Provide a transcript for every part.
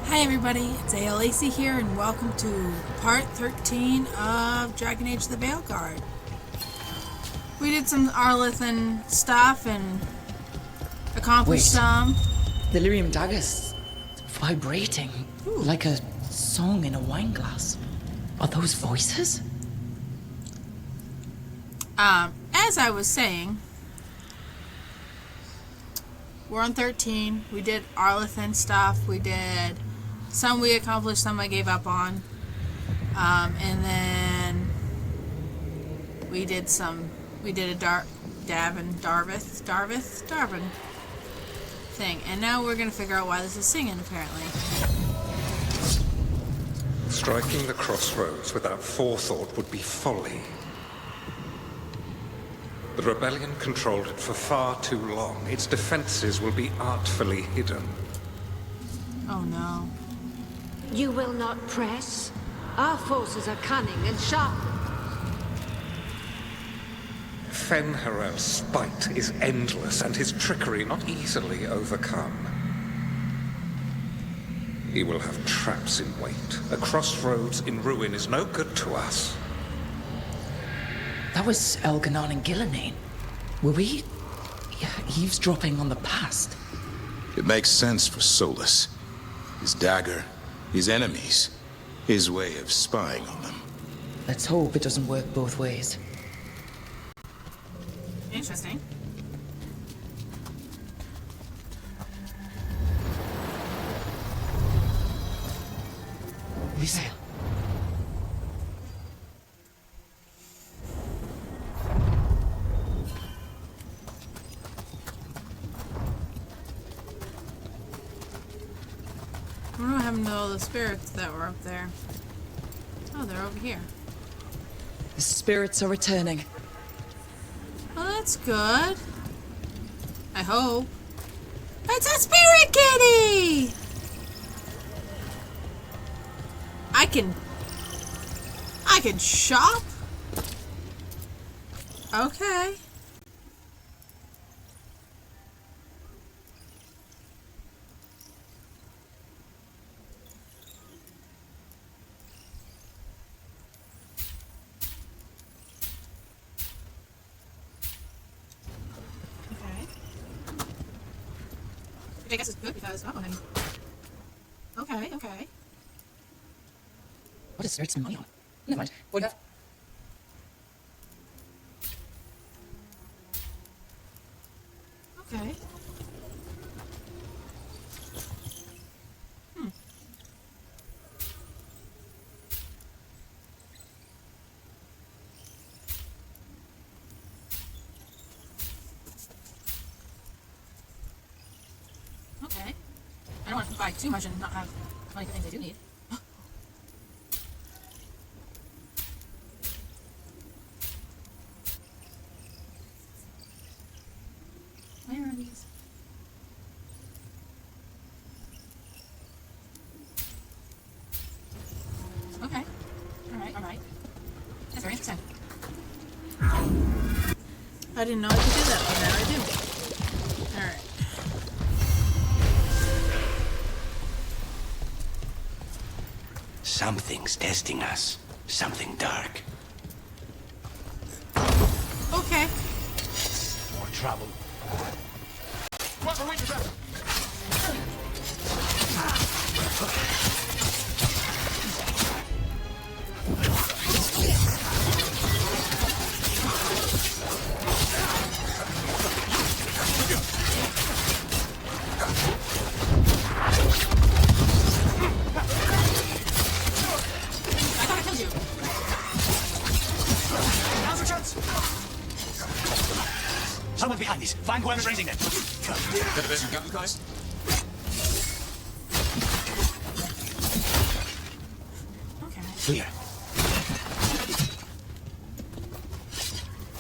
Hi everybody, it's A.L. Lacey here, and welcome to part 13 of Dragon Age the Veilguard. We did some Arlethan stuff and accomplished some. The lyrium dagger's vibrating like a song in a wine glass. Are those voices? As I was saying, we're on 13. We did Arlethan stuff. Some we accomplished, some I gave up on. And then we did a Darvin thing. And now we're going to figure out why this is singing, apparently. Striking the crossroads without forethought would be folly. The rebellion controlled it for far too long. Its defenses will be artfully hidden. Oh no. You will not press? Our forces are cunning and sharp. Fen'Harel's spite is endless and his trickery not easily overcome. He will have traps in wait. A crossroads in ruin is no good to us. That was Elganon and Gillenane. Were we eavesdropping on the past? It makes sense for Solus. His dagger, his enemies, his way of spying on them. Let's hope it doesn't work both ways. Interesting. We sail. I don't know what happened to all the spirits that were up there. Oh, they're over here. The spirits are returning. Well, that's good. I hope. It's a spirit kitty! I can shop? Okay. Which I guess is good because, okay. What is spirit spend money on? Never mind. What enough? Okay. Okay. I don't want to buy too much and not have money for things I do need. Where are these? Okay. Alright. That's very interesting. I didn't know I could do that, but now I do. Alright. Something's testing us. Something dark. Okay. More trouble. I thought I killed you. Now's your chance. Someone's behind these. Find whoever's raising them. Okay. Clear.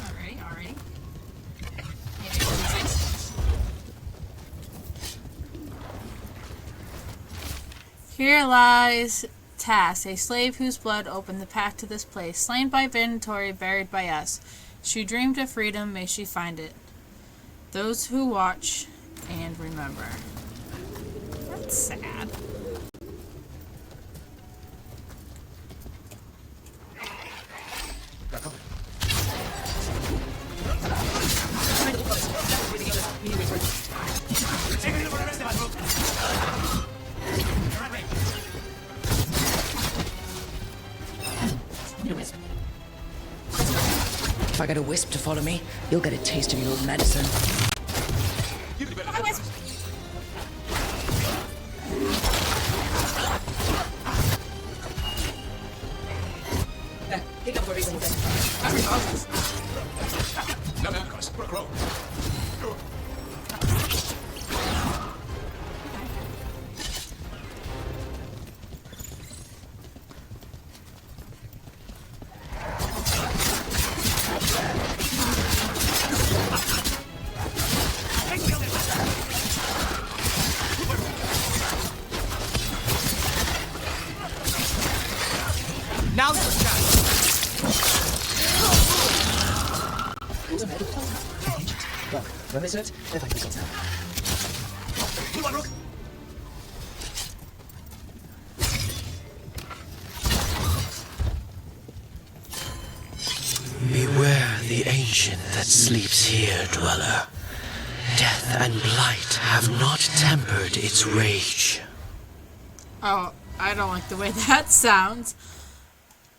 Alright. Here lies Tass, a slave whose blood opened the path to this place, slain by Ventori, buried by us. She dreamed of freedom, may she find it. Those who watch and remember. That's sad. If I get a wisp to follow me, you'll get a taste of your own medicine. Hi, Wisp. There, pick up for a reason. Now's your chance. Well, when they served, they're like themselves now. Move on, Rook. Beware the ancient that sleeps here, dweller. Death and blight have not tempered its rage. Oh, I don't like the way that sounds.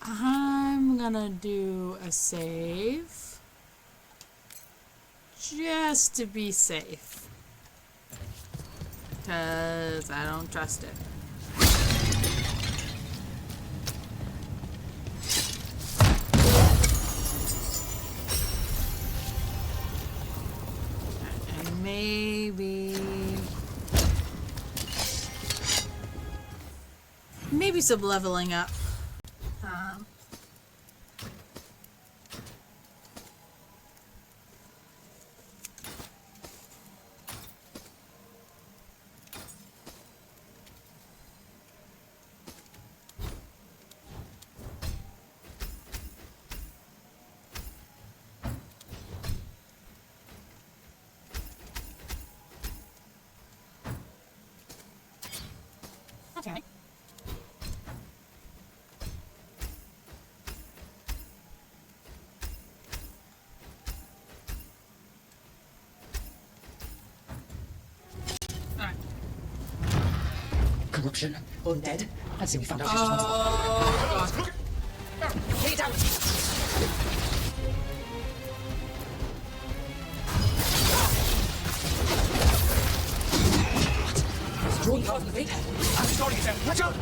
I'm gonna do a save. Just to be safe. Because I don't trust it. And maybe some leveling up. Okay. Alright. Corruption, undead. I'd say we found out who's Oh, responsible. Get it down! It's drawing you out of the bait. I'm starting it. Watch out!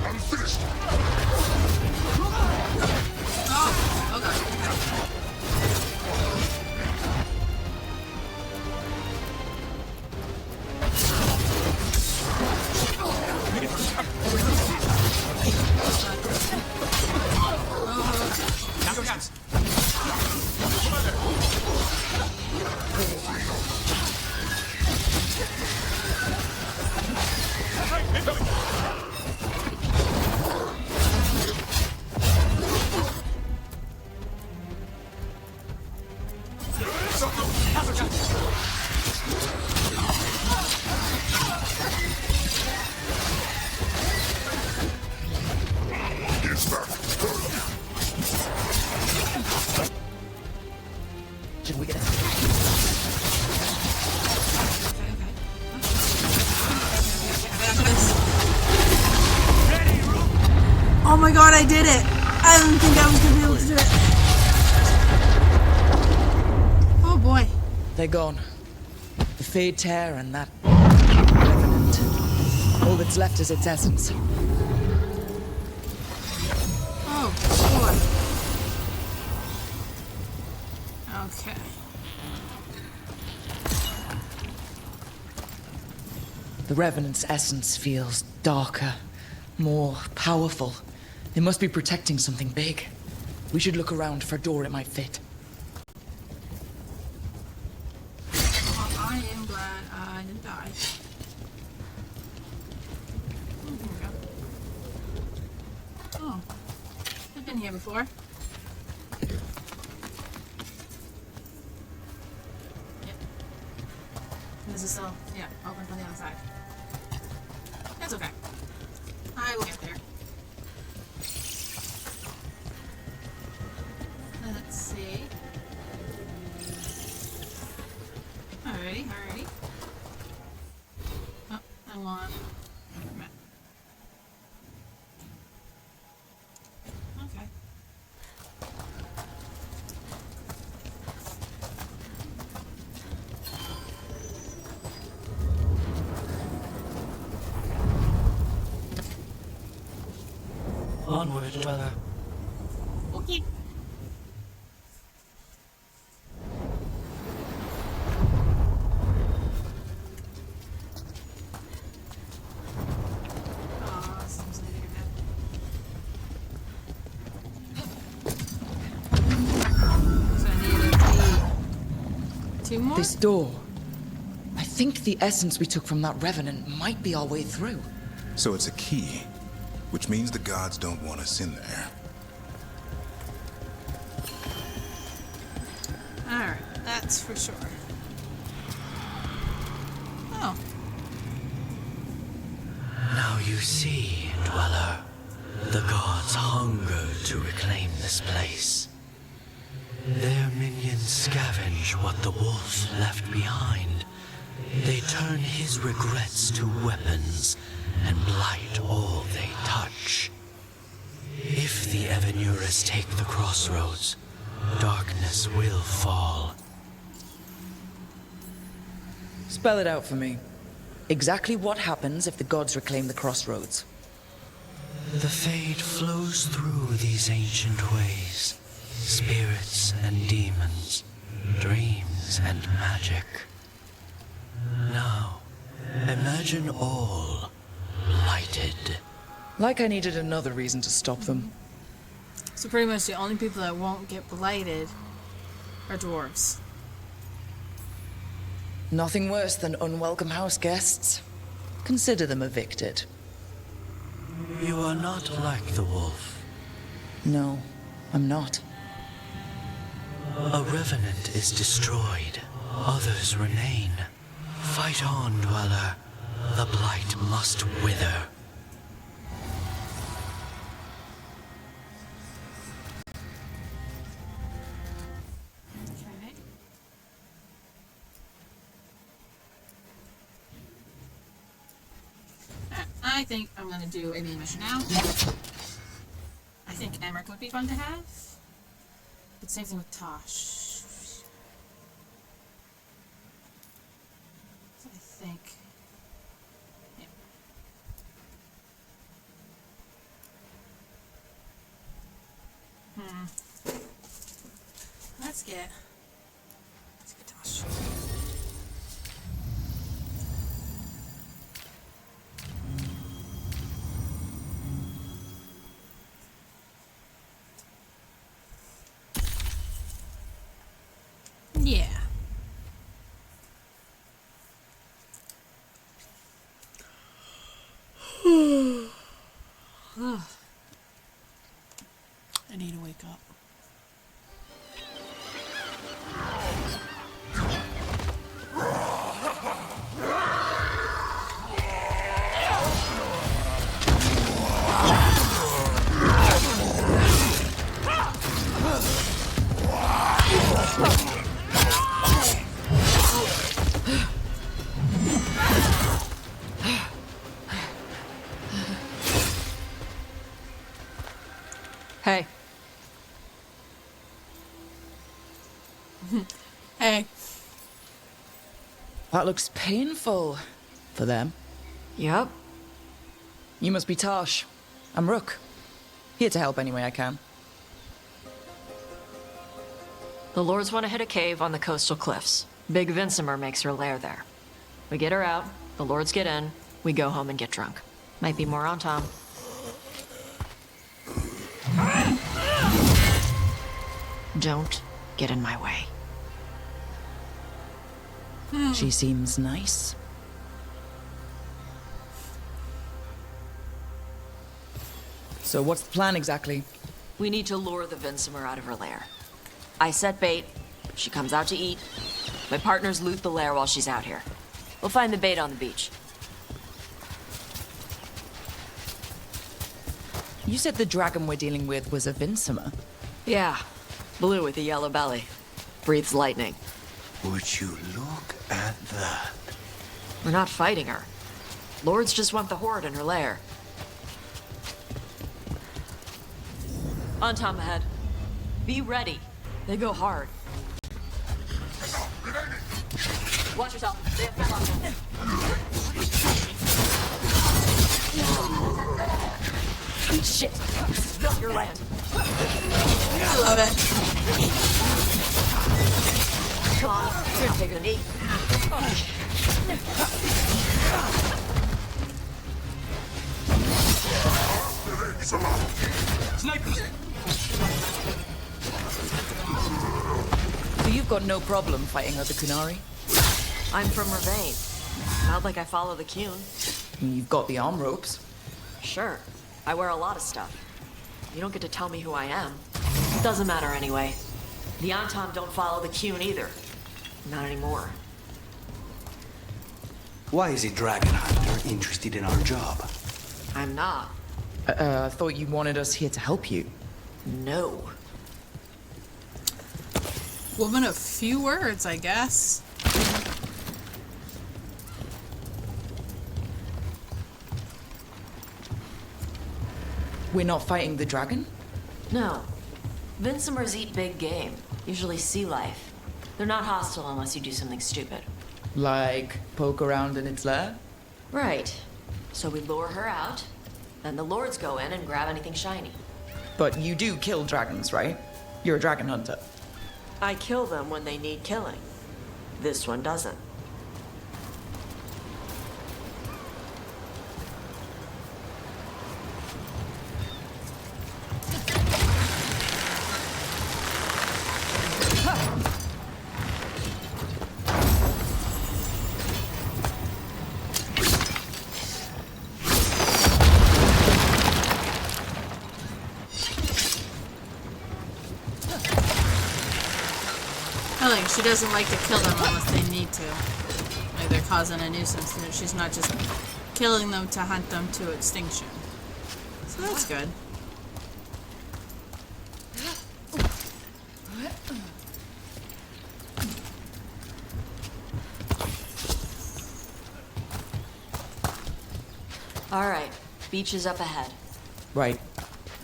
I'm finished. oh god. Now your chance. Now's your chance. He's back. Should we get it? Oh my god, I did it! I didn't think I was gonna be able to do it. Oh boy. They're gone. The Fade Tear and that Revenant. All that's left is its essence. Oh boy. Okay. The Revenant's essence feels darker, more powerful. It must be protecting something big. We should look around for a door it might fit. I am glad I didn't die. Oh, here we go. Oh. I've been here before. Yep. This is still, yeah, open from the other side. That's okay. I will get there. Let's see. Alrighty. want. Okay. Onward, dweller. Okay. Aw, seems like they're good. So I need a key. 2 more? This door. I think the essence we took from that revenant might be our way through. So it's a key, which means the gods don't want us in there. Alright, that's for sure. Oh. Now you see, dweller, the gods hunger to reclaim this place. Their minions scavenge what the wolf left behind. They turn his regrets to weapons and blight all they touch. If the Evanuras take the crossroads, darkness will fall. Spell it out for me. Exactly what happens if the gods reclaim the crossroads? The fade flows through these ancient ways. Spirits and demons, dreams and magic. Now, imagine all blighted. Like I needed another reason to stop them. So pretty much the only people that won't get blighted are dwarves. Nothing worse than unwelcome house guests. Consider them evicted. You are not like the wolf. No, I'm not. A revenant is destroyed, others remain. Fight on, dweller. The blight must wither. Okay. I think I'm gonna do a main mission now. I think Emmerich would be fun to have. But same thing with Tosh. So I think. Yeah. Let's get Tosh. Yeah. I need to wake up. Hey. Hey. That looks painful. For them. Yup. You must be Tosh. I'm Rook. Here to help any way I can. The Lords want to hit a cave on the coastal cliffs. Big Vincimer makes her lair there. We get her out, the Lords get in, we go home and get drunk. Might be more on Tom. Don't get in my way. She seems nice. So what's the plan exactly? We need to lure the Vincimer out of her lair. I set bait, she comes out to eat. My partners loot the lair while she's out here. We'll find the bait on the beach. You said the dragon we're dealing with was a Vincimer. Yeah, blue with a yellow belly. Breathes lightning. Would you look at that? We're not fighting her. Lords just want the Horde in her lair. On Tom ahead. Be ready. They go hard. Watch yourself. They have fell on them. Shit. This is not your land. I love it. Come on. You're bigger than me. Snipers! So you've got no problem fighting other Kunari? I'm from Ravane. Not like I follow the Qun. You've got the arm ropes. Sure. I wear a lot of stuff. You don't get to tell me who I am. Doesn't matter anyway. The Anton don't follow the Qun either. Not anymore. Why is a dragon hunter interested in our job? I'm not. I thought you wanted us here to help you. No. Woman of few words, I guess. We're not fighting the dragon? No. Vincimers eat big game. Usually sea life. They're not hostile unless you do something stupid. Like poke around in its lair? Right. So we lure her out, then the lords go in and grab anything shiny. But you do kill dragons, right? You're a dragon hunter. I kill them when they need killing. This one doesn't. She doesn't like to kill them unless they need to. Like they're causing a nuisance. She's not just killing them to hunt them to extinction. So that's good. All right. Beach is up ahead. Right.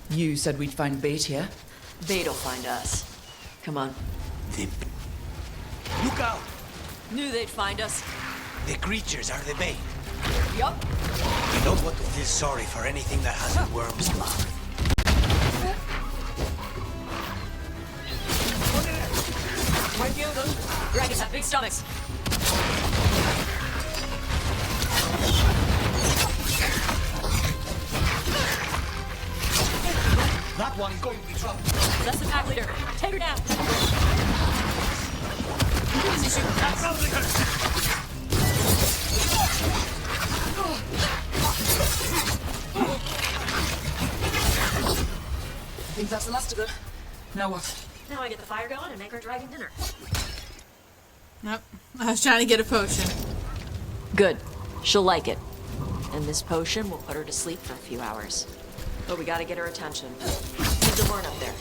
You said we'd find bait here? Bait'll find us. Come on. Look out! Knew they'd find us. The creatures are the bait. Yup. You don't want to feel sorry for anything that has a worm's mouth. Right you. Dragons have big stomachs. That one's going to be trouble. That's the pack leader. Take her down. I think that's the last of them. Now what? Now I get the fire going and make our dragon dinner. Nope. I was trying to get a potion. Good. She'll like it. And this potion will put her to sleep for a few hours. But we gotta get her attention. There's a horn up there.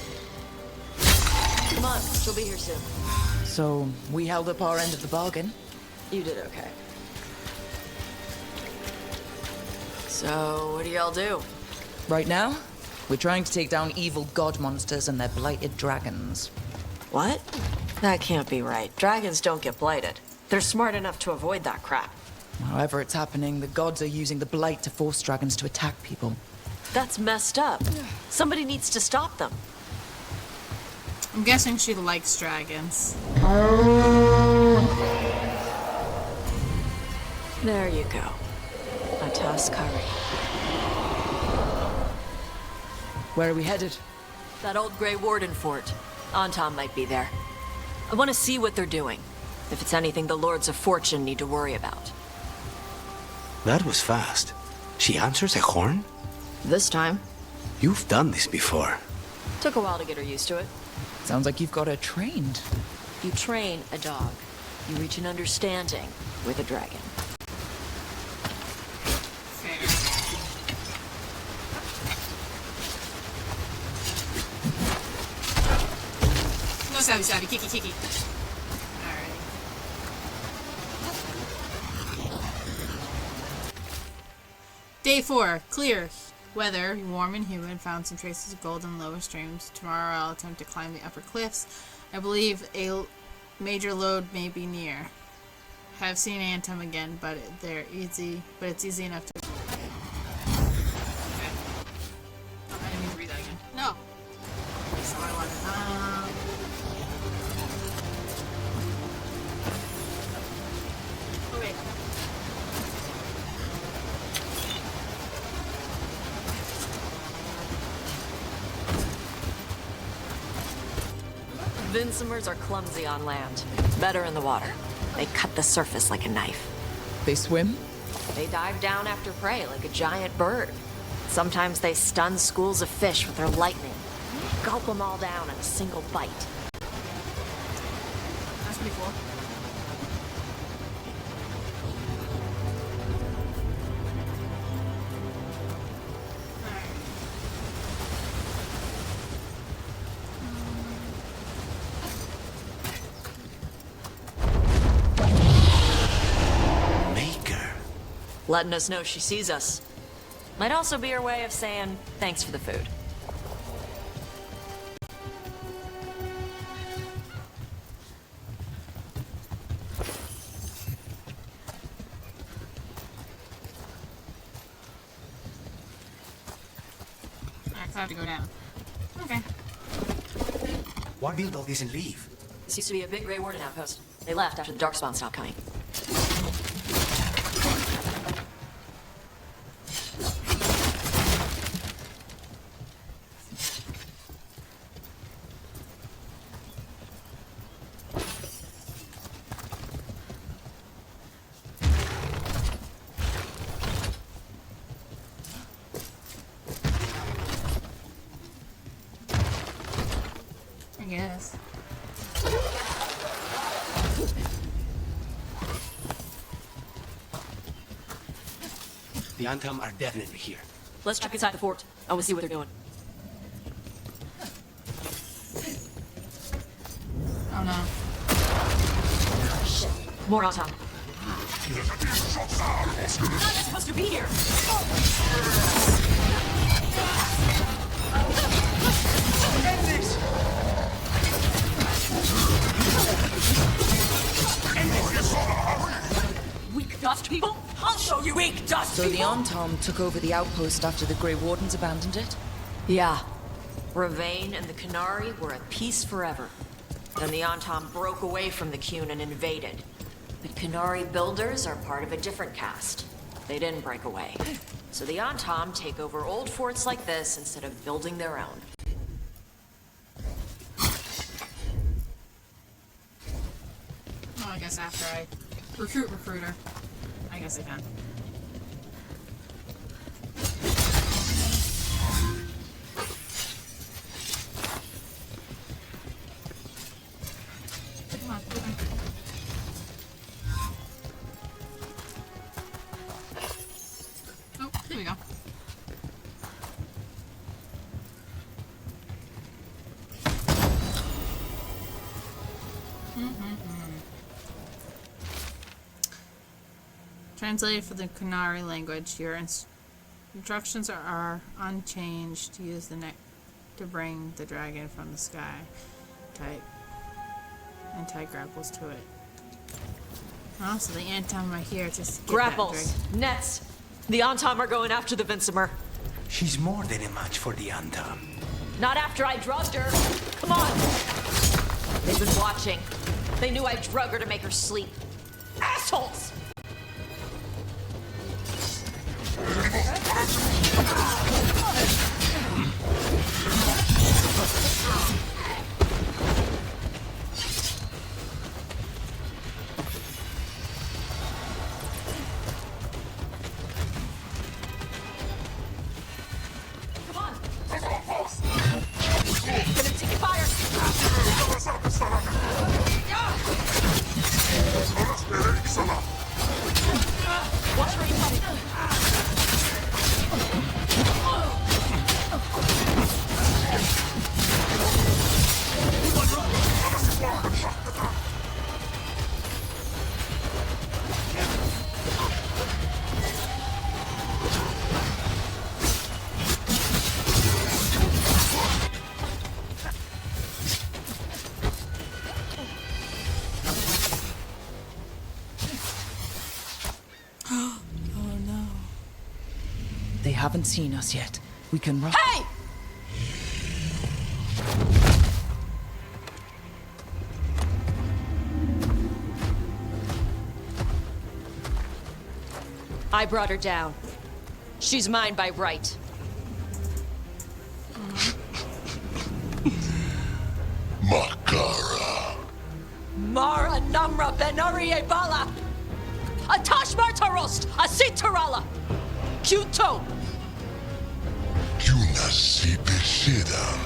Come on, she'll be here soon. So, we held up our end of the bargain. You did okay. So, what do y'all do? Right now, we're trying to take down evil god monsters and their blighted dragons. What? That can't be right. Dragons don't get blighted. They're smart enough to avoid that crap. However it's happening, the gods are using the blight to force dragons to attack people. That's messed up. Somebody needs to stop them. I'm guessing she likes dragons. There you go. A Tuskari. Where are we headed? That old Grey Warden fort. Anton might be there. I want to see what they're doing. If it's anything the Lords of Fortune need to worry about. That was fast. She answers a horn? This time. You've done this before. Took a while to get her used to it. Sounds like you've got her trained. You train a dog. You reach an understanding with a dragon. No savvy savvy, kiki kiki. Alright. Day 4. Clear. Weather. Warm and humid. Found some traces of gold in lower streams. Tomorrow I'll attempt to climb the upper cliffs. I believe a major load may be near. Have seen Antum again, but it's easy enough to... I didn't mean to read that again. No. That's not what I wanted. Oh, wait. Vincimers are clumsy on land. Better in the water. They cut the surface like a knife. They swim? They dive down after prey like a giant bird. Sometimes they stun schools of fish with their lightning. Gulp them all down in a single bite. That's pretty cool. Letting us know she sees us. Might also be her way of saying thanks for the food. Alright, so I have to go down. Okay. Why build all this and leave? This used to be a big Grey Warden outpost. They left after the Darkspawn stopped coming. I guess. The Antam are definitely here. Let's check inside the fort. I want to see what they're doing. Oh no. Shit. More on top. Not supposed to be here. End this! Weak dust people? I'll show you weak dust So the people! Antom took over the outpost after the Grey Wardens abandoned it? Yeah. Ravain and the Canary were at peace forever. Then the Antom broke away from the Qun and invaded. But Canary builders are part of a different caste. They didn't break away. So the Antom take over old forts like this instead of building their own. Oh, I guess after I recruit recruiter. I guess I can. Come on, come on. Oh, there we go. Translated for the Canary language, your instructions are unchanged. Use the neck to bring the dragon from the sky. Tie grapples to it. Oh, so the Antom are here to get Grapples! that Nets! The Antom are going after the Vincimer. She's more than a match for the Antam. Not after I drugged her. Come on! They've been watching. They knew I drug her to make her sleep. Assholes! Come on! Gonna take fire! Watch where you're coming! haven't seen us yet. We can rush. Hey! I brought her down. She's mine by right. Makara. Mara Namra Benarie Bala! Atash Martarost! Asit Tarala! Kyuto! Yuna Sibishidan.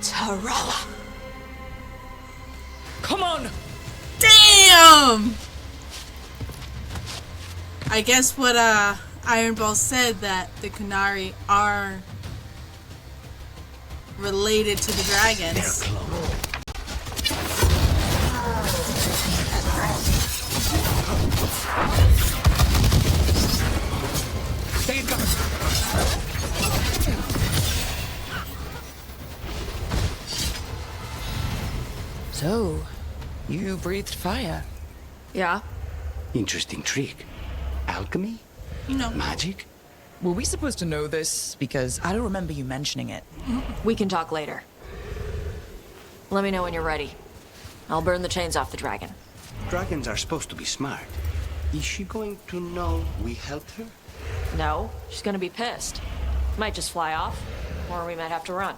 Tarala! Come on! Damn! I guess what Iron Ball said, that the Kunari are related to the dragons. So, you breathed fire. Yeah? Interesting trick. Alchemy? You know. Magic? Were we supposed to know this? Because I don't remember you mentioning it. We can talk later. Let me know when you're ready. I'll burn the chains off the dragon. Dragons are supposed to be smart. Is she going to know we helped her? No, she's gonna be pissed. Might just fly off, or we might have to run.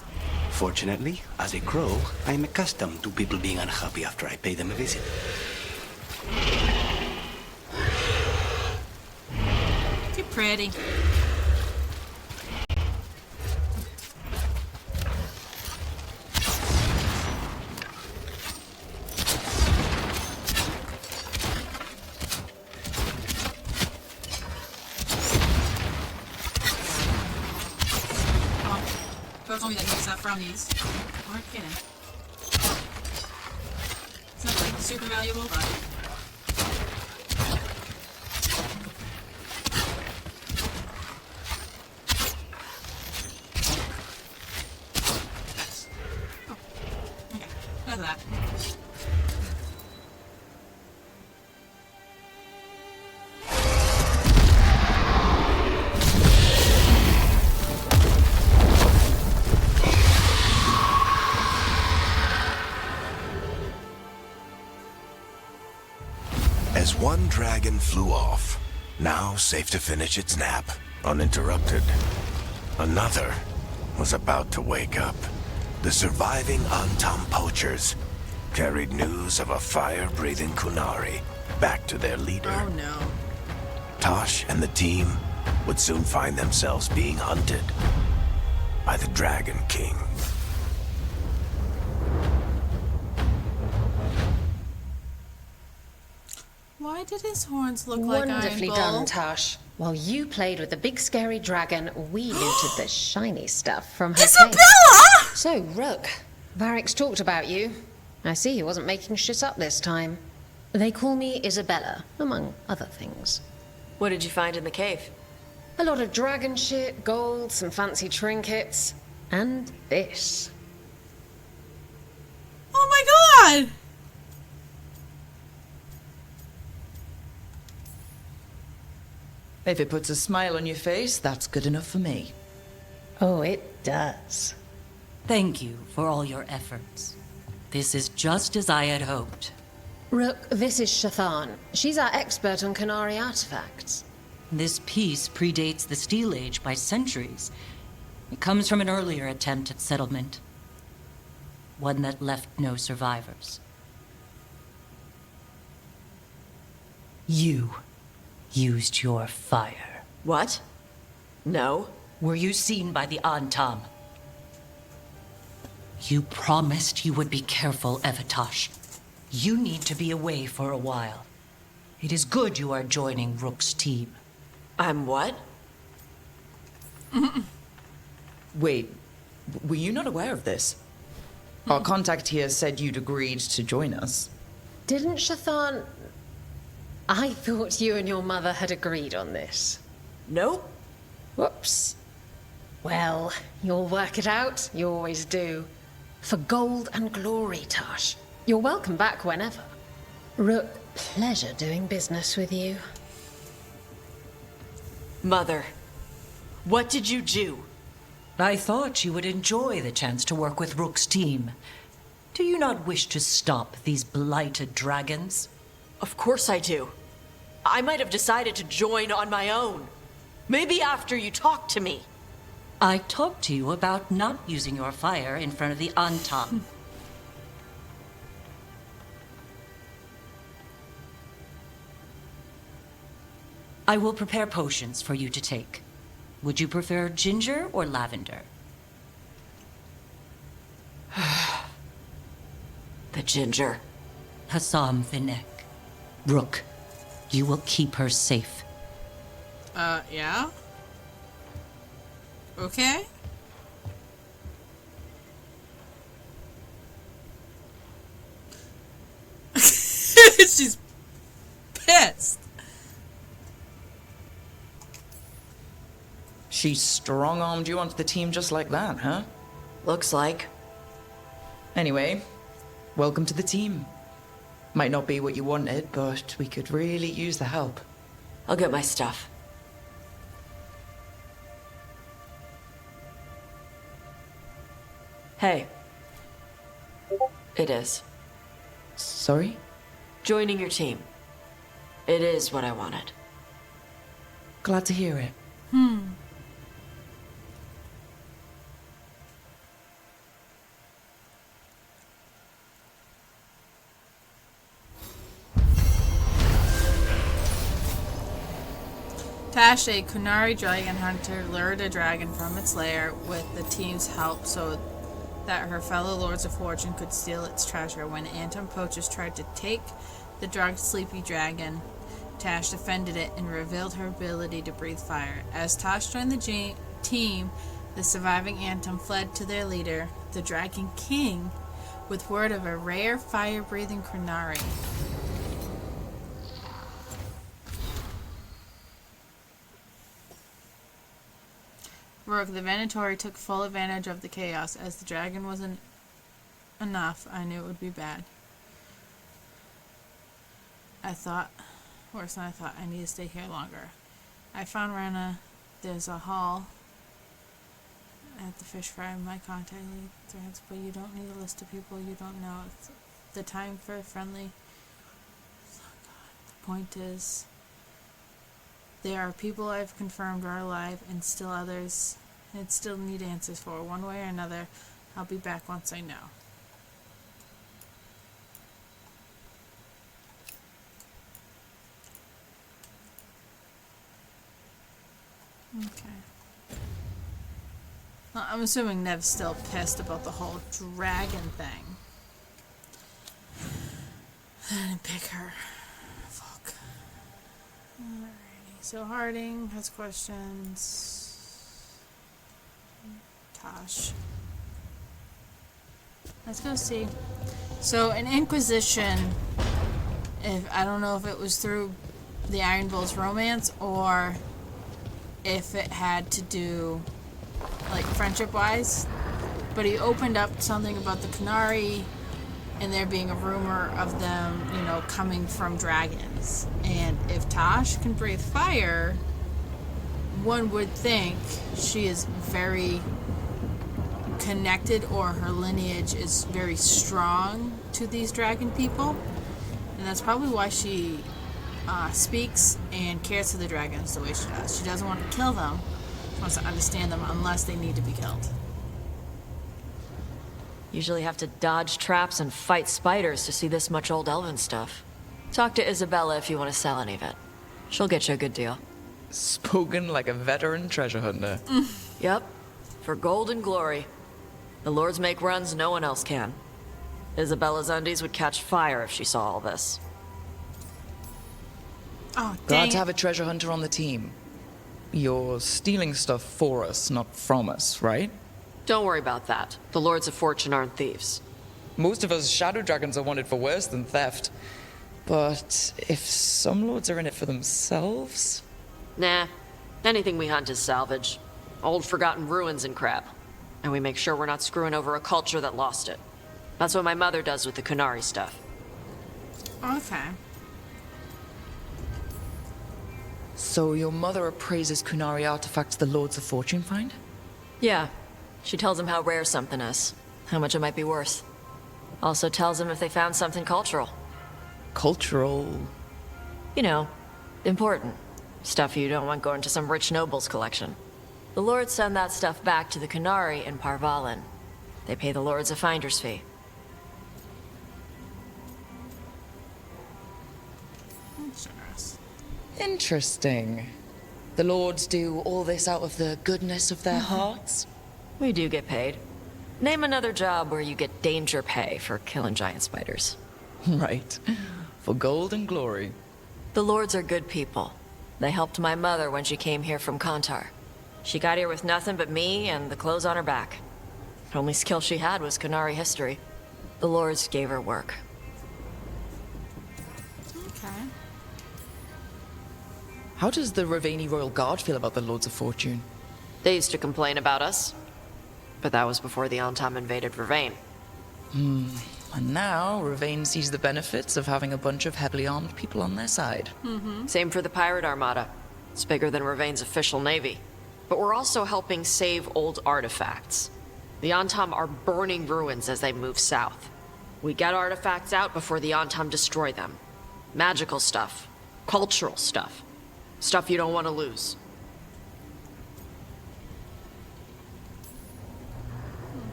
Fortunately, as a crow, I am accustomed to people being unhappy after I pay them a visit. You're pretty. Bro told me that he gets that from these. We're kidding. It's not like super valuable, but. Oh, okay. Look at that. As one dragon flew off, now safe to finish its nap, uninterrupted, another was about to wake up. The surviving Antam poachers carried news of a fire-breathing Kunari back to their leader. Oh no. Tosh and the team would soon find themselves being hunted by the Dragon King. Why did his horns look like Wonderfully Iron done, Bull? Tash. While you played with the big scary dragon, we looted the shiny stuff from her Isabella! cave. So, Rook, Varric's talked about you. I see he wasn't making shit up this time. They call me Isabella, among other things. What did you find in the cave? A lot of dragon shit, gold, some fancy trinkets, and this. Oh my god! If it puts a smile on your face, that's good enough for me. Oh, it does. Thank you for all your efforts. This is just as I had hoped. Rook, this is Shathan. She's our expert on Kunari artifacts. This piece predates the Steel Age by centuries. It comes from an earlier attempt at settlement. One that left no survivors. You used your fire. What? No. Were you seen by the Antam? You promised you would be careful, Evatosh. You need to be away for a while. It is good you are joining Rook's team. I'm what? Wait, were you not aware of this? Our contact here said you'd agreed to join us. Didn't Shathan... I thought you and your mother had agreed on this. Nope. Whoops. Well, you'll work it out. You always do. For gold and glory, Tosh. You're welcome back whenever. Rook, pleasure doing business with you. Mother, what did you do? I thought you would enjoy the chance to work with Rook's team. Do you not wish to stop these blighted dragons? Of course I do. I might have decided to join on my own. Maybe after you talked to me. I talked to you about not using your fire in front of the Antam. I will prepare potions for you to take. Would you prefer ginger or lavender? The ginger. Hassam Vinek. Rook, you will keep her safe. Yeah? Okay. She's pissed. She strong-armed you onto the team just like that, huh? Looks like. Anyway, welcome to the team. Might not be what you wanted, but we could really use the help. I'll get my stuff. Hey. It is. Sorry? Joining your team. It is what I wanted. Glad to hear it. Tash, a Kunari dragon hunter, lured a dragon from its lair with the team's help so that her fellow Lords of Fortune could steal its treasure. When Antum poachers tried to take the drugged sleepy dragon, Tash defended it and revealed her ability to breathe fire. As Tash joined the team, the surviving Antum fled to their leader, the Dragon King, with word of a rare fire-breathing Kunari. Rook, the Venatori took full advantage of the chaos. As the dragon wasn't enough, I knew it would be bad. I thought, worse than I thought, I need to stay here longer. I found Rana. There's a hall at the fish fry. My contact threads, but you don't need a list of people you don't know. It's the time for friendly. Oh God. The point is, there are people I've confirmed are alive, and still others and still need answers for. One way or another, I'll be back once I know. Okay. Well, I'm assuming Nev's still pissed about the whole dragon thing. I didn't pick her. Fuck. Alrighty. So Harding has questions. Tosh. Let's go see. So an Inquisition, I don't know if it was through the Iron Bull's romance or if it had to do like friendship wise, but he opened up something about the Kunari and there being a rumor of them, you know, coming from dragons. And if Tosh can breathe fire, one would think she is very connected, or her lineage is very strong to these dragon people. And that's probably why she speaks and cares for the dragons the way she does. She doesn't want to kill them. She wants to understand them unless they need to be killed. Usually have to dodge traps and fight spiders to see this much old elven stuff. Talk to Isabella if you want to sell any of it. She'll get you a good deal. Spoken like a veteran treasure hunter. Yep. For gold and glory. The lords make runs no one else can. Isabella's undies would catch fire if she saw all this. Oh, dang Glad to it. have a treasure hunter on the team. You're stealing stuff for us, not from us, right? Don't worry about that. The lords of fortune aren't thieves. Most of us shadow dragons are wanted for worse than theft. But if some lords are in it for themselves? Nah. Anything we hunt is salvage. Old forgotten ruins and crap. And we make sure we're not screwing over a culture that lost it. That's what my mother does with the Kunari stuff. Okay. So your mother appraises Kunari artifacts the Lords of Fortune find? Yeah. She tells them how rare something is, how much it might be worth. Also tells them if they found something cultural. Cultural? You know, important. Stuff you don't want going to some rich noble's collection. The Lords send that stuff back to the Kunari in Parvalin. They pay the Lords a finder's fee. Interesting. The Lords do all this out of the goodness of their hearts? We do get paid. Name another job where you get danger pay for killing giant spiders. Right. For gold and glory. The Lords are good people. They helped my mother when she came here from Kantar. She got here with nothing but me and the clothes on her back. The only skill she had was Kunari history. The Lords gave her work. Okay. How does the Ravani Royal Guard feel about the Lords of Fortune? They used to complain about us. But that was before the Antam invaded Ravane. And now, Ravane sees the benefits of having a bunch of heavily armed people on their side. Same for the Pirate Armada. It's bigger than Ravane's official navy. But we're also helping save old artifacts. The Antam are burning ruins as they move south. We get artifacts out before the Antam destroy them. Magical stuff. Cultural stuff. Stuff you don't want to lose.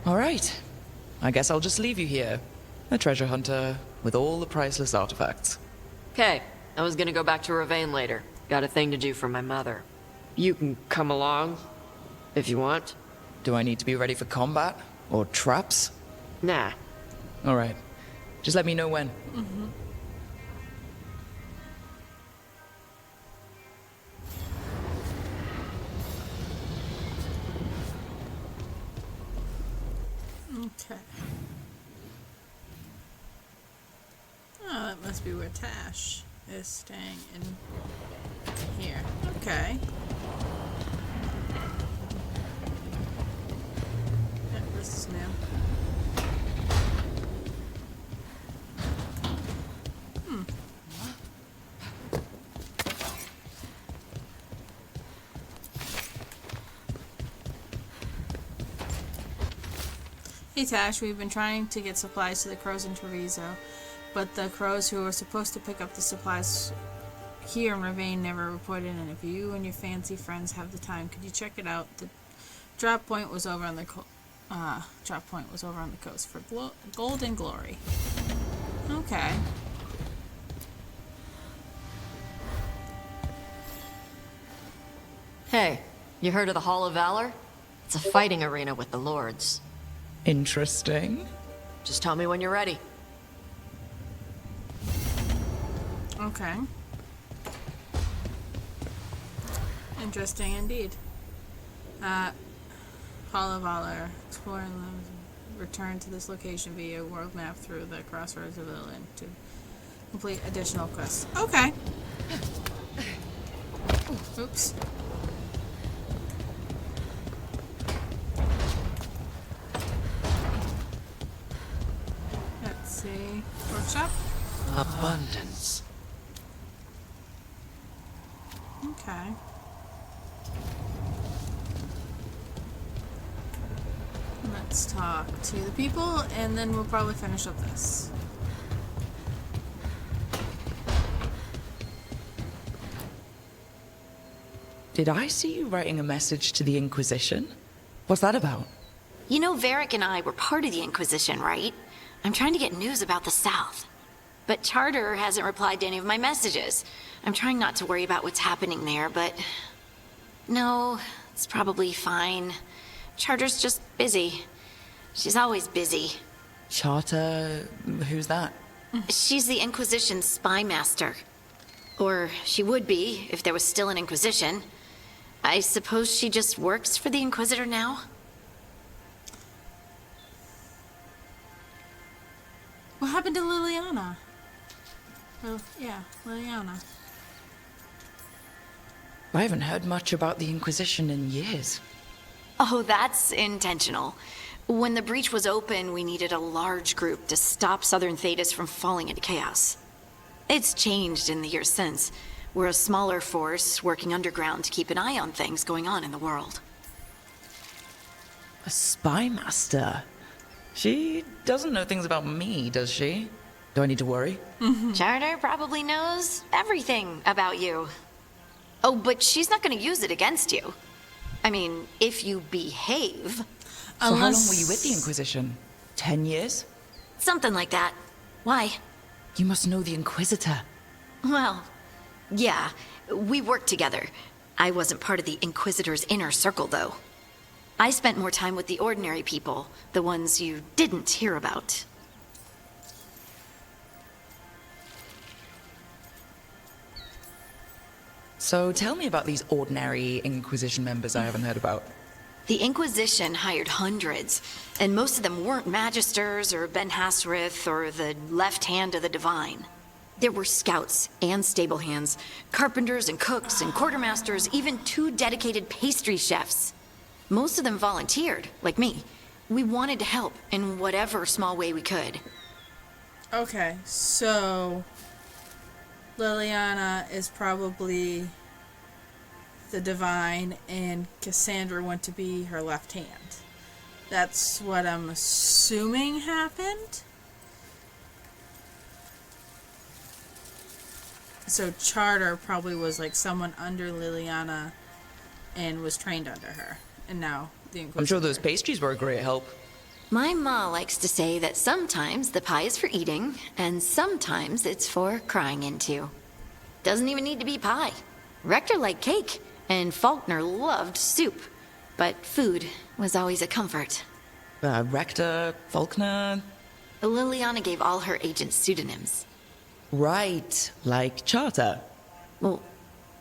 All right. I guess I'll just leave you here. A treasure hunter with all the priceless artifacts. Okay, I was gonna go back to Ravane later. Got a thing to do for my mother. You can come along, if you want. Do I need to be ready for combat? Or traps? Nah. All right. Just let me know when. Okay. Oh, that must be where Tash is staying in here. Okay. Yeah, this is new. Hey Tash, we've been trying to get supplies to the crows in Treviso, but the crows who are supposed to pick up the supplies here in Ravane never reported in. If you and your fancy friends have the time, could you check it out? The drop point was over on the coast for gold and glory. Okay. Hey, you heard of the Hall of Valor? It's a fighting arena with the Lords. Interesting. Just tell me when you're ready. Okay. Interesting indeed. Hall of Valor. Explore and return to this location via world map through the crossroads of the land to complete additional quests. Okay. Oops. Let's see. Workshop? Abundance. Okay. Let's talk to the people, and then we'll probably finish up this. Did I see you writing a message to the Inquisition? What's that about? You know, Varric and I were part of the Inquisition, right? I'm trying to get news about the South. But Charter hasn't replied to any of my messages. I'm trying not to worry about what's happening there, but... No, it's probably fine. Charter's just busy. She's always busy. Charter... who's that? She's the Inquisition's spy master. Or she would be, if there was still an Inquisition. I suppose she just works for the Inquisitor now? What happened to Liliana? Well, yeah, Liliana. I haven't heard much about the Inquisition in years. Oh, that's intentional. When the breach was open, we needed a large group to stop Southern Thetis from falling into chaos. It's changed in the years since. We're a smaller force working underground to keep an eye on things going on in the world. A spy master? She doesn't know things about me, does she? Do I need to worry? Charter probably knows everything about you. Oh, but she's not going to use it against you. I mean, if you behave. So how long were you with the Inquisition? 10 years? Something like that. Why? You must know the Inquisitor. Well, yeah, we worked together. I wasn't part of the Inquisitor's inner circle, though. I spent more time with the ordinary people, the ones you didn't hear about. So tell me about these ordinary Inquisition members I haven't heard about. The Inquisition hired hundreds, and most of them weren't Magisters or Ben Hasrith or the left hand of the Divine. There were scouts and stable hands, carpenters and cooks and quartermasters, even 2 dedicated pastry chefs. Most of them volunteered, like me. We wanted to help in whatever small way we could. Okay, so Liliana is probably the Divine, and Cassandra went to be her left hand. That's what I'm assuming happened. So Charter probably was like someone under Liliana and was trained under her. And now the Inquisitor. I'm sure those pastries were a great help. My ma likes to say that sometimes the pie is for eating, and sometimes it's for crying into. Doesn't even need to be pie. Rector liked cake, and Faulkner loved soup. But food was always a comfort. Rector, Faulkner... Liliana gave all her agents pseudonyms. Right, like Charter. Well,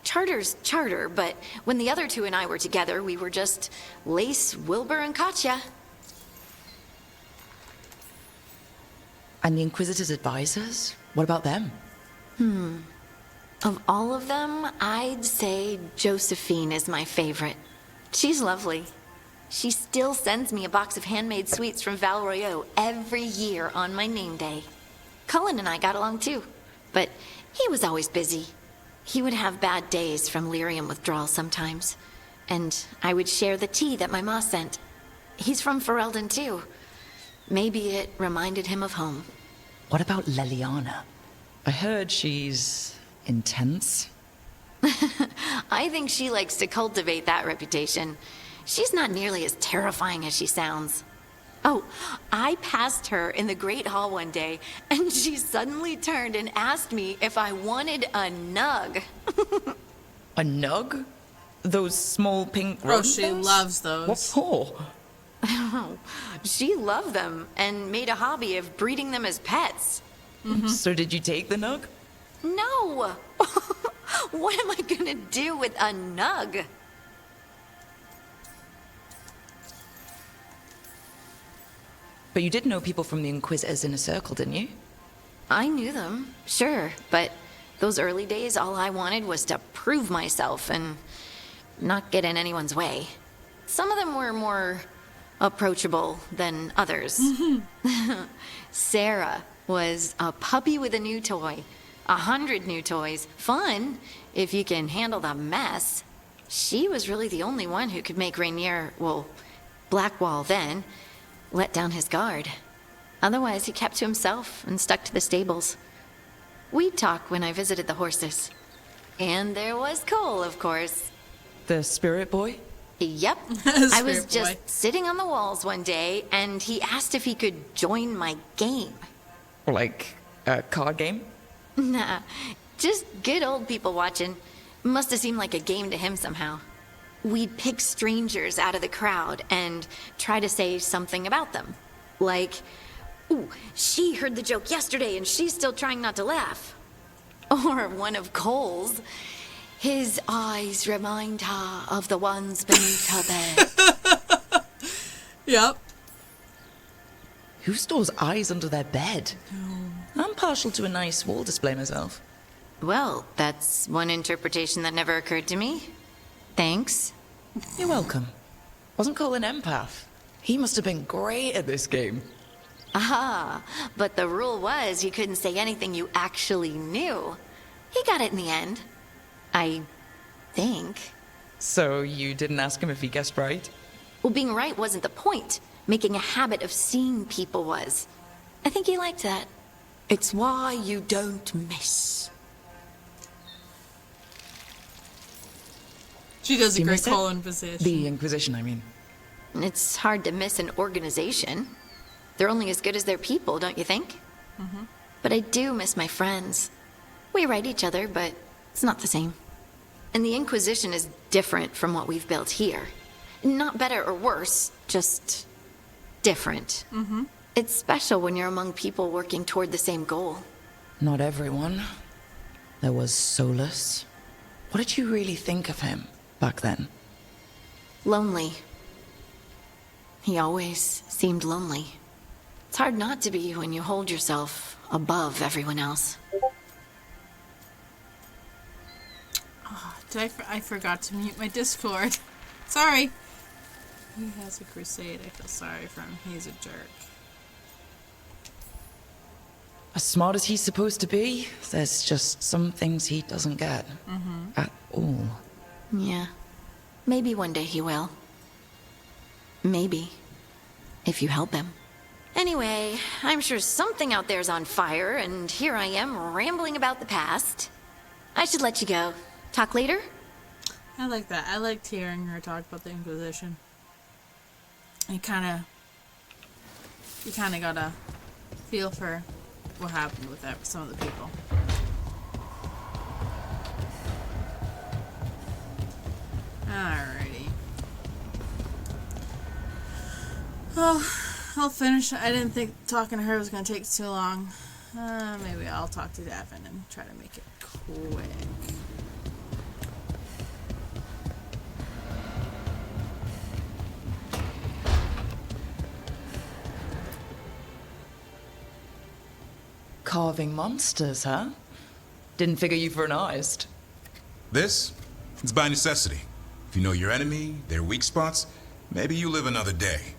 Charter's Charter, but when the other 2 and I were together, we were just Lace, Wilbur, and Katya. And the Inquisitor's advisors? What about them? Of all of them, I'd say Josephine is my favorite. She's lovely. She still sends me a box of handmade sweets from Val Royeaux every year on my name day. Cullen and I got along too, but he was always busy. He would have bad days from lyrium withdrawal sometimes, and I would share the tea that my ma sent. He's from Ferelden too. Maybe it reminded him of home. What about Liliana? I heard she's... intense. I think she likes to cultivate that reputation. She's not nearly as terrifying as she sounds. Oh, I passed her in the Great Hall one day, and she suddenly turned and asked me if I wanted a nug. A nug? Those small pink Oh, she loves those. What for? She loved them and made a hobby of breeding them as pets. So did you take the nug? No! What am I gonna do with a nug? But you did know people from the Inquisitor's inner circle, didn't you? I knew them, sure, but those early days, all I wanted was to prove myself and not get in anyone's way. Some of them were more approachable than others. Sarah was a puppy with a new toy. 100 new toys. Fun, if you can handle the mess. She was really the only one who could make Rainier, well, Blackwall then, let down his guard. Otherwise, he kept to himself and stuck to the stables. We'd talk when I visited the horses. And there was Cole, of course. The spirit boy? Yep. I was Spirit just boy. sitting on the walls one day, and he asked if he could join my game. Like a card game? Nah, just good old people watching. Must have seemed like a game to him somehow. We'd pick strangers out of the crowd and try to say something about them. Like, ooh, she heard the joke yesterday and she's still trying not to laugh. Or one of Cole's. His eyes remind her of the ones beneath her bed. Yep. Who stores eyes under their bed? I'm partial to a nice wall display myself. Well, that's one interpretation that never occurred to me. Thanks. You're welcome. Wasn't Cole an empath? He must have been great at this game. Ah, but the rule was you couldn't say anything you actually knew. He got it in the end. I think. So you didn't ask him if he guessed right? Well, being right wasn't the point. Making a habit of seeing people was. I think he liked that. It's why you don't miss. She does a You great miss it? colon position. The Inquisition, I mean. It's hard to miss an organization. They're only as good as their people, don't you think? Mm-hmm. But I do miss my friends. We write each other, but it's not the same. And the Inquisition is different from what we've built here. Not better or worse, just different. Mm-hmm. It's special when you're among people working toward the same goal. Not everyone. There was Solus. What did you really think of him back then? Lonely. He always seemed lonely. It's hard not to be when you hold yourself above everyone else. Oh, I forgot to mute my Discord. Sorry. He has a crusade. I feel sorry for him. He's a jerk. As smart as he's supposed to be, there's just some things he doesn't get. At all. Yeah. Maybe one day he will. Maybe. If you help him. Anyway, I'm sure something out there's on fire, and here I am rambling about the past. I should let you go. Talk later? I like that. I liked hearing her talk about the Inquisition. You kind of got a feel for what happened with some of the people. Alrighty. Oh, I'll finish. I didn't think talking to her was going to take too long. Maybe I'll talk to Davin and try to make it quick. Carving monsters, huh? Didn't figure you for an artist. This? It's by necessity. If you know your enemy, their weak spots, maybe you live another day.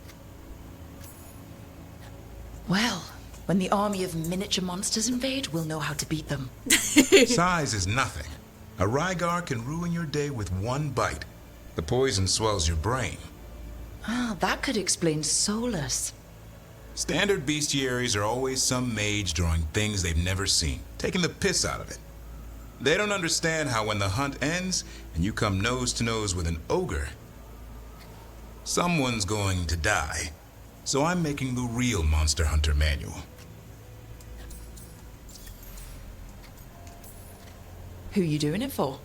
Well, when the army of miniature monsters invade, we'll know how to beat them. Size is nothing. A Rygar can ruin your day with one bite. The poison swells your brain. Ah, that could explain Solus. Standard bestiaries are always some mage drawing things they've never seen, taking the piss out of it. They don't understand how when the hunt ends and you come nose to nose with an ogre, someone's going to die. So I'm making the real Monster Hunter manual. Who you doing it for?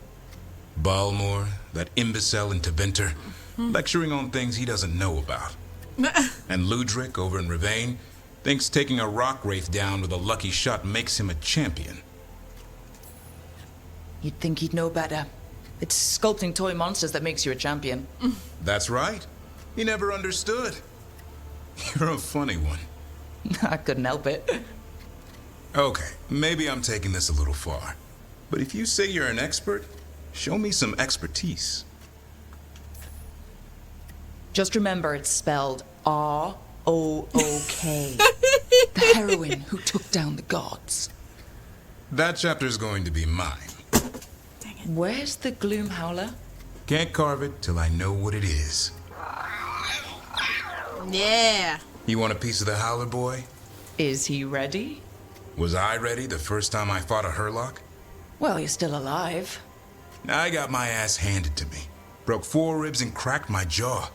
Balmor, that imbecile in Teventer, lecturing on things he doesn't know about. And Ludric over in Ravane thinks taking a rock wraith down with a lucky shot makes him a champion. You'd think he'd know better. It's sculpting toy monsters that makes you a champion. That's right. He never understood. You're a funny one. I couldn't help it. Okay, maybe I'm taking this a little far. But if you say you're an expert, show me some expertise. Just remember it's spelled R-O-O-K. The heroine who took down the gods. That chapter's going to be mine. Where's the Gloom Howler? Can't carve it till I know what it is. Yeah. You want a piece of the Howler, boy? Is he ready? Was I ready the first time I fought a Hurlock? Well, you're still alive. I got my ass handed to me. Broke 4 ribs and cracked my jaw.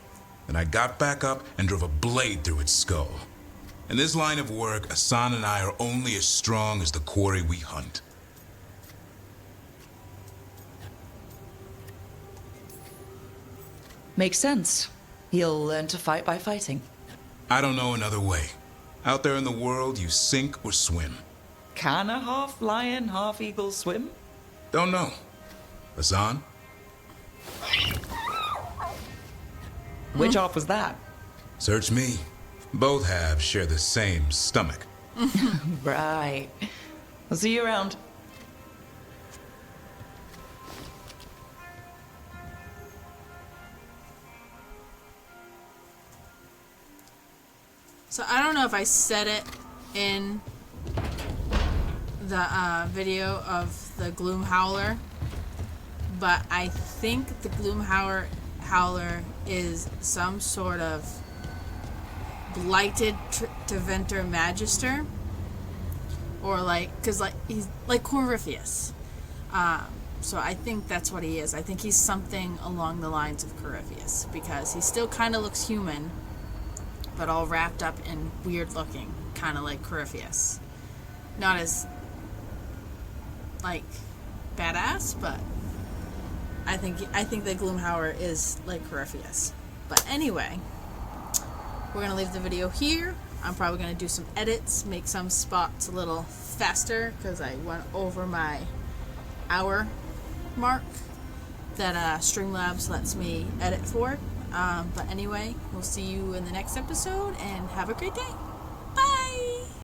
Then I got back up and drove a blade through its skull. In this line of work, Asan and I are only as strong as the quarry we hunt. Makes sense. You'll learn to fight by fighting. I don't know another way. Out there in the world, you sink or swim. Can a half lion, half eagle swim? Don't know. Asan? Which half was that? Search me. Both halves share the same stomach. Right. I'll see you around. So I don't know if I said it in the video of the Gloom Howler, but I think the Gloom Howler is some sort of blighted Teventer Magister, or because he's like Corypheus. So I think that's what he is. I think he's something along the lines of Corypheus, because he still kind of looks human, but all wrapped up in weird looking, kind of like Corypheus. Not as badass, but I think the Gloomhowler is like Corypheus. But anyway, we're gonna leave the video here. I'm probably gonna do some edits, make some spots a little faster because I went over my hour mark that Streamlabs lets me edit for. But anyway, we'll see you in the next episode, and have a great day.